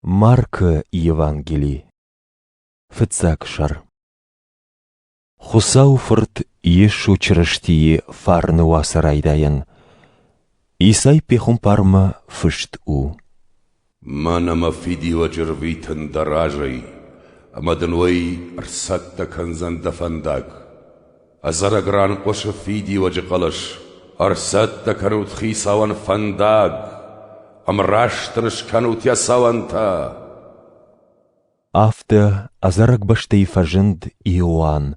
Марка Евангелий. Фыцакшар. Хусауфырт ешу чырыштие фарны васарайдайын. Исай пехум парма фышт у. Манама фиди ваджервитен даражай, амадынвай арсатта канзанда фандаг. Азарагран коша фиди ваджекалаш, арсатта канут хисаван фандаг. Амраштырыш канут ясаванта. Афта азарак баштей фажынд Иоанн.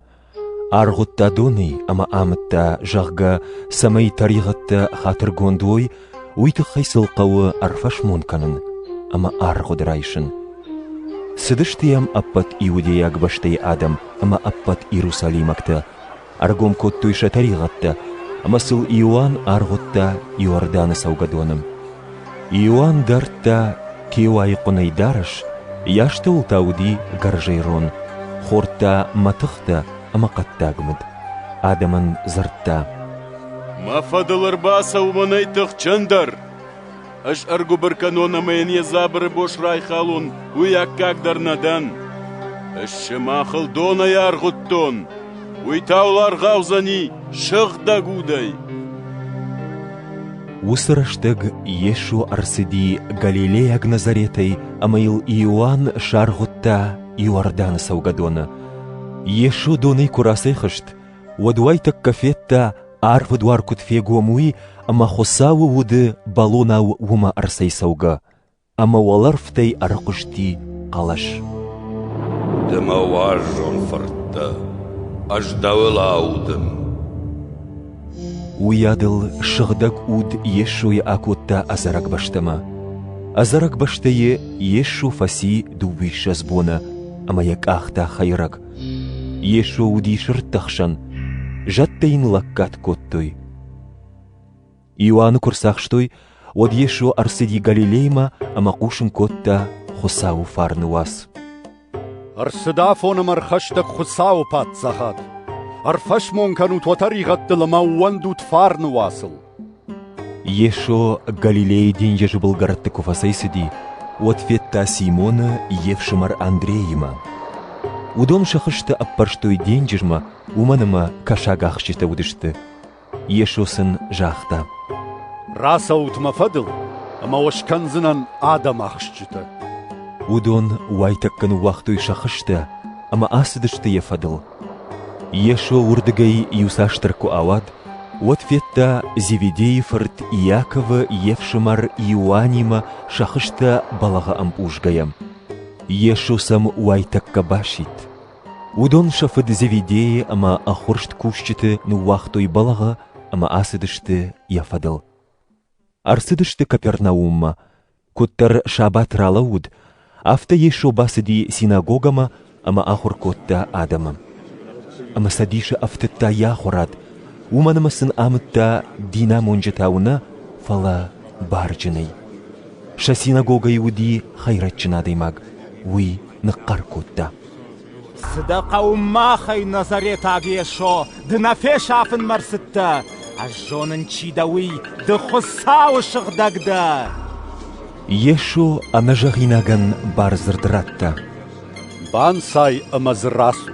Аргутта доны ама амытта жағга самай тарихатта хатыргондуй уйты хайсылқауы арфаш монканын, ама аргудырайшын. Сыдыштиям аппат Иудеяг баштей адам, ама аппат Иерусалимакта. Аргом коттуйша тарихатта, ама сыл Иоанн аргутта Иорданы саугадоным. Иоанн дартта кеуай қонайдарыш, яшты ултауди гаржайрон, хорта матыхта ама қаттагмыд. Адамын зыртта. Мафадылар баса уманайтық чандар. Аш аргубыр канона майне забыры бош райхалун, уяк кагдарнадан. Ашшы махыл дона яргуттон, уйтаулар гавзани шыгда гудай. Усыраштык ешу арсыди Галилеяг Назаретай, амаил Иоанн шаргутта Иордан саугадона. Ешу доны курасай хышт, вадуайтак кафетта арвадуар кутфегуамуи, ама хосаву вуды балонау вума арсай сауга, ама валарфтай арқушти қалаш. Дыма важон фарта, аж давылаудын. Уядыл шығдаг уд ешуй акутта азарак баштама. Азарак баштае ешу фаси дубиша збона, ама як ахта хайрак. Ешу уди шырттахшан, жаттайын лаккат коттой. Иоанн курсахштой, од ешу арсиди Галилейма, ама кушын котта хусау фарнуас. Арсыда фоным архаштак хусау пат захат. Арфаш монканут ватаригатты ламауандут фарнуасыл. Ешо Галилей деньежі бұлгаратты куфасайсыди, от фетта Симона евшымар Андреима. Удон шахышты аппарштой деньжіжма, уманыма кашагахшыта удышты. Ешосын жахта. Раса утмафадыл, ама ошканзынан адам ахшчыта. Удон уайтаккан уақтой шахышты, ама асыдышты ефадыл. Ешо урдыгай юсаштырку авад, от фетта Зеведеефырт Иакова евшымар Иоаннима шахышта балаға ампушгаям. Ешо сам уайтакка башит. Удон шафыд Зеведеи ама ахуршт кушчыты ну уақтой балаға, ама асыдышты яфадыл. Арсыдышты Капернаумма, коттар шабат ралауд, афта Ешо басыди синагогама, ама ахур котта адамам. Ама садиша афтытта яхурад, уманымасын амытта дина монжетауна фала баржыной. Ша синагога иуди хайратчынадаймаг, уй ныққар котта. Сыдақа уммахай Назарет агешо, дынафе шафын марсытта, ажжонын чидауи дыхусау шығдагда. Ешо анажағинаган барзырдыратта. Бансай амазрасу.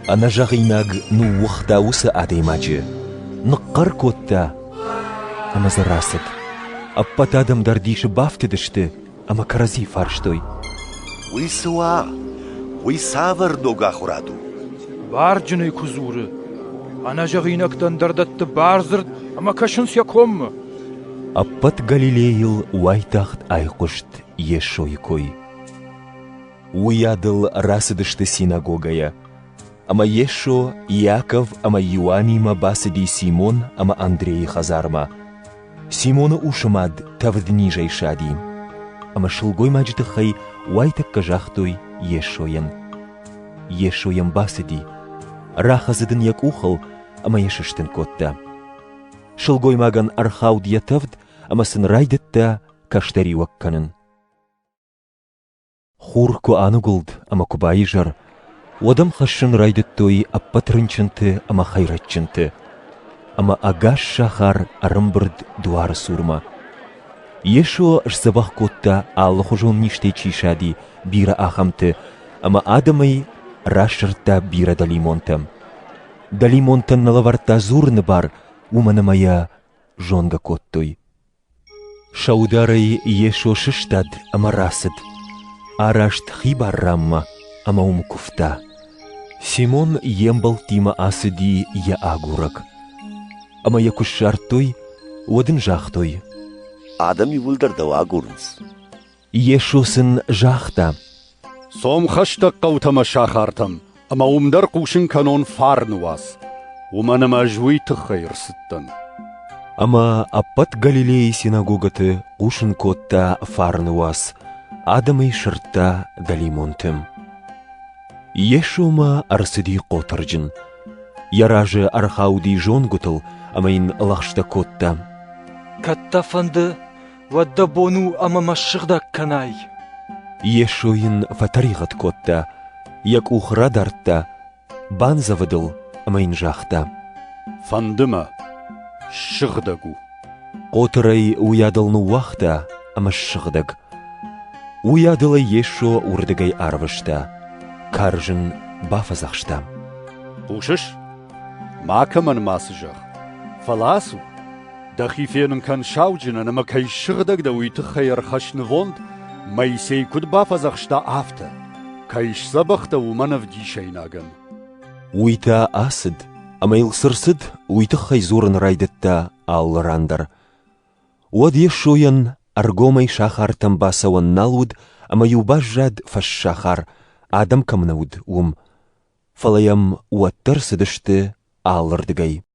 Анажағинаг ну уқтаусы адаймаджы. Ныққар котта амазырасыд. Аппат адамдар диші бафтыдышты, ама карази фарштой. Уйсуа, уйсавар дога хураду. Баржыны кузуры. Анажағинактан дардатты барзырд, ама кашын сякоммы. Аппат Галилейл уайтахт айқушт Ешой кой. Уядыл расыдышты синагогая. Ама Ешо, Иаков, ама Иоаннима басыди Симон, ама Андрей хазарма. Симона ушымад тавдни жайшади. Ама шылгой маджты хай уайтакка жахтой Ешоян. Ешоян басыди. Рахазыдын як ухал, ама Ешыштын котта. Шылгой маган архауд ятавд, ама сын райдытта каштари вакканын. Хурку анугулд, ама кубайжар. Одам хашын райдыттой аппатрынчынты, ама хайратчынты. Ама агаш шахар арымбырд дуар сурма. Ешо жсабах котта аллахужон ништечи шади бира ахамты, ама адамай рашырта бира далимонтам. Далимонтан налаварта зурны бар, умана моя жонга коттой. Шаударай ешо шиштад, ама расыд. Арашт хибар рамма, ама куфта. Симон ембал тима асыди я агурак. Ама я кушартой, одын жахтой. Адам юлдардау агурнс. Ешосын жахта. Сом хаштак каутама шахартам, ама умдар кушин канон фарнуас. Уманама жуй тхайрсыттан. Ама аппат Галилеи синагогаты ушын котта фарнуас, адамай шырта далимонтым. Ешома арсыди котаржын. Яражы архауди жон гутыл, амайын лахшта котта. Катта фанды, вадда бону ама машығда канай. Ешойын фатаригат котта, як ухра дартта, бан завыдыл, амайын жахта. Фандыма, шығдагу. Котырай уядылны уақта, ама шығдаг. Уядылы ешо урдыгай арвышта, каржын бафазақшта. Кушыш? Макаман масыжақ. Фаласу. Дахифенын кан шаужынан, ама кай шығдаг да уйты хайыр хашны вонд, майсей куд бафазақшта афта. Кайш забақта уманав дишайнаган. Уйта асыд, ама илсырсыд уйты хайзурын райдытта аллырандар. Уад ешоян аргомай шахартам басауан налуд, ама юбажжад фаш шахар, адам камнауд Фалаям уаттар сыдышты аллырдыгай.